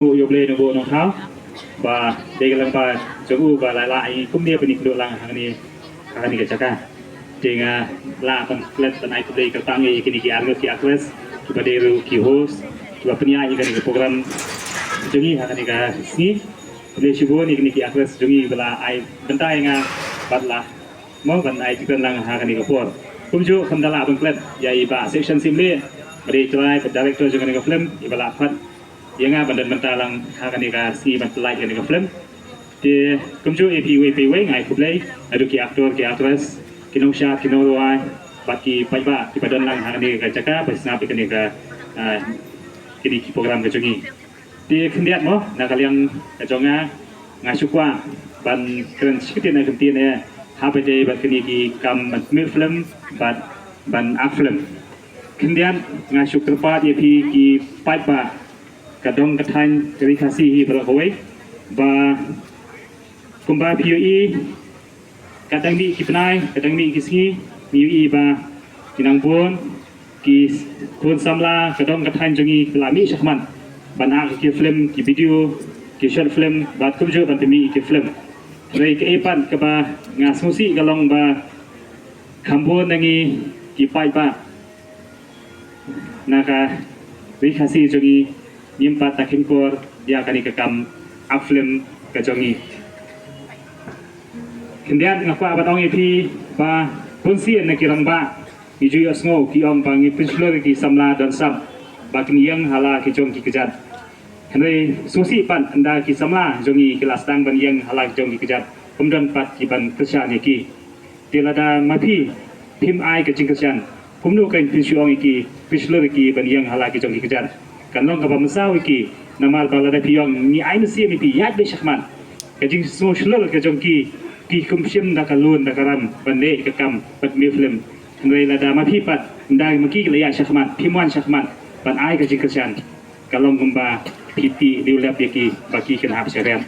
ยบเลยนโบนองเท้าบ่าเด็กกำลังบ่าจะอู้บ่าหลายๆกุ้มเนี่ยเป็นอีกโดลังทางนี้ก็จะกันจริงลาเป็นเคล็ดเป็นไอตัวเด็กก็ตั้งอีกนี่กี่อันก็กี่อัคเลสกี่ประเดี๋ยวกี่โฮสกี่ว่าpenyanyiอีกนี่ก็โปรแกรมจงนี้ทางนี้ก็สนี่เลยชิบุนี่กี่อัคเลสจงนี้เวลาไอเป็นใต้งาบัดละมองเป็นไอที่เป็นลังทางนี้ก็พอผมจูคำดาราเป็นเคล็ดใหญ่บ่าเซสชั่นซิมเล่ประเดี๋ยวจะไล่เป็นดีเรคเตอร์จงนี้ก็ฟิล์มอีเวลาพัดyang bandan bentalang hakanika si bantlai kanika film de kumju ap we ngai kublai adu ki aktor ki actress kinong sha kinong ruai baki paiba ki badan lang hakanika jaka pasna pe kanika kini ki program ke jongi de kendiat mo na kaliang jonga ngai sukwa ban kren sikit na kemti ne ha pe de ban kini ki kam me film ban ak film kendiat ngai sukra ap ki paiba kadang katan dari kasih berkawai ba kumba PUE kadang ni kipenai kadang ni kisni PUE ba kinang pun ki kun samla kadang katan jongi kelami syahman ban ak ki film ki video ki short film ba kumjo ban temi ki film dari ke epan ke ba ngasusi galong ba kambon nangi ki pai ba naka dari kasih jongi nyimpat takin kor dia akan ikam aflem kejongi kemudian ngapa batong epi ba punsian nak kirang ba iju asngo ki om pangi pinslor ki samla dan sam bakin yang hala ki jong ki kejat henry susi pan anda ki samla jongi kelas tang ban yang hala ki jong ki kejat kemudian pat ki ban kesya ni ki tilada mapi pim ai ke jingkesian kumnu kain pinsyong iki pinslor ki ban yang hala ki jong ki kejat kan long kapag masawi ki namal balada piyong ni ay nasiya mi pi yad be shakman kajing social kajong ki kumshim da kalun da karam bande kakam pat mi film ngai lada ma pi pat ndai ma ki laya shakman pimwan shakman pan ai kajing kasyan kalong gumba piti diulap yaki baki kan hap syariat